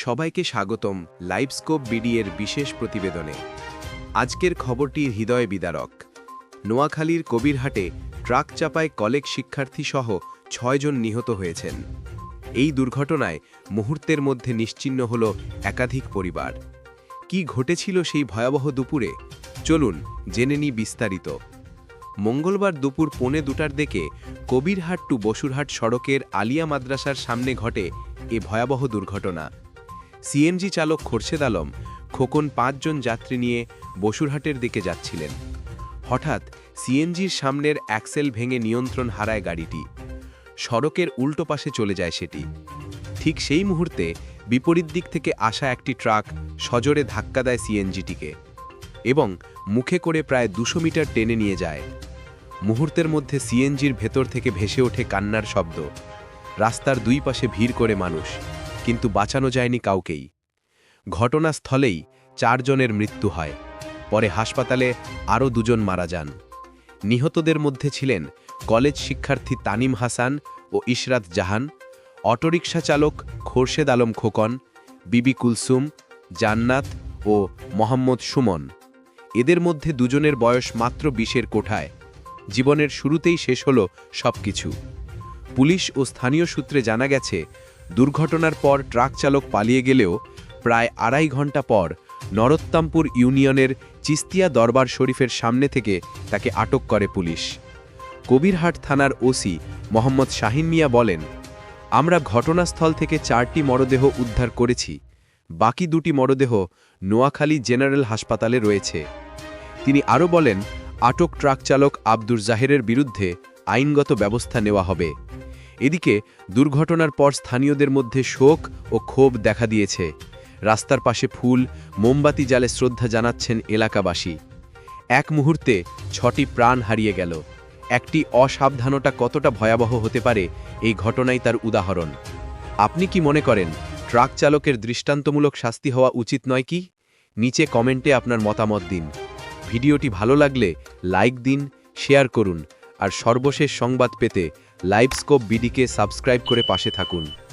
সবাইকে স্বাগতম লাইভস্কোপ বিডি এর বিশেষ প্রতিবেদনে। আজকের খবরটি হৃদয় বিদারক। নোয়াখালীর কবিরহাটে ট্রাক চাপায় কলেজ শিক্ষার্থী সহ ৬ জন নিহত হয়েছেন। এই দুর্ঘটনায় মুহূর্তের মধ্যে নিশ্চিহ্ন হল একাধিক পরিবার। কি ঘটেছিল সেই ভয়াবহ দুপুরে, চলুন জেনে নিই বিস্তারিত। মঙ্গলবার দুপুর 1:45টার দিকে কবিরহাট টু বসুরহাট সড়কের আলিয়া মাদ্রাসার সামনে ঘটে এ ভয়াবহ দুর্ঘটনা। সিএনজি চালক খোরশেদ আলম খোকন ৫ জন যাত্রী নিয়ে বসুরহাটের দিকে যাচ্ছিলেন। হঠাৎ সিএনজির সামনের অ্যাক্সেল ভেঙে নিয়ন্ত্রণ হারায় গাড়িটি। সড়কের উল্টো পাশে চলে যায় সেটি। ঠিক সেই মুহূর্তে বিপরীত দিক থেকে আসা একটি ট্রাক সজোরে ধাক্কা দেয় সিএনজিটিকে এবং মুখে করে প্রায় ২০০ মিটার টেনে নিয়ে যায়। মুহূর্তের মধ্যে সিএনজির ভেতর থেকে ভেসে ওঠে কান্নার শব্দ। রাস্তার দুই পাশে ভিড় করে মানুষ, কিন্তু বাঁচানো যায়নি কাউকেই। ঘটনাস্থলেই ৪ জনের মৃত্যু হয়। পরে হাসপাতালে আরও ২ জন মারা যান। নিহতদের মধ্যে ছিলেন কলেজ শিক্ষার্থী তানিম হাসান ও ইশরাত জাহান, অটোরিকশা চালক খোরশেদ আলম খোকন, বিবি কুলসুম, জান্নাত ও মোহাম্মদ সুমন। এদের মধ্যে ২ জনের বয়স মাত্র ২০-এর কোঠায়। জীবনের শুরুতেই শেষ হল সবকিছু। পুলিশ ও স্থানীয় সূত্রে জানা গেছে, দুর্ঘটনার পর ট্রাক চালক পালিয়ে গেলেও প্রায় ২.৫ ঘণ্টা পর নরোত্তমপুর ইউনিয়নের চিস্তিয়া দরবার শরীফের সামনে থেকে তাকে আটক করে পুলিশ। কবিরহাট থানার ওসি মোহাম্মদ শাহিন মিয়া বলেন, আমরা ঘটনাস্থল থেকে ৪টি মরদেহ উদ্ধার করেছি। বাকি ২টি মরদেহ নোয়াখালী জেনারেল হাসপাতালে রয়েছে। তিনি আরও বলেন, আটক ট্রাক চালক আব্দুর জাহেরের বিরুদ্ধে আইনগত ব্যবস্থা নেওয়া হবে। এদিকে দুর্ঘটনার পর স্থানীয়দের মধ্যে শোক ও ক্ষোভ দেখা দিয়েছে। রাস্তার পাশে ফুল, মোমবাতি জ্বালে শ্রদ্ধা জানাচ্ছেন এলাকাবাসী। এক মুহূর্তে ৬টি প্রাণ হারিয়ে গেল। একটি অসাবধানতা কতটা ভয়াবহ হতে পারে, এই ঘটনাই তার উদাহরণ। আপনি কি মনে করেন ট্রাক চালকের দৃষ্টান্তমূলক শাস্তি হওয়া উচিত নয় কি? নিচে কমেন্টে আপনার মতামত দিন। ভিডিওটি ভালো লাগলে লাইক দিন, শেয়ার করুন আর সর্বশেষ সংবাদ পেতে লাইভস্কোপ বিডিকে সাবস্ক্রাইব করে পাশে থাকুন।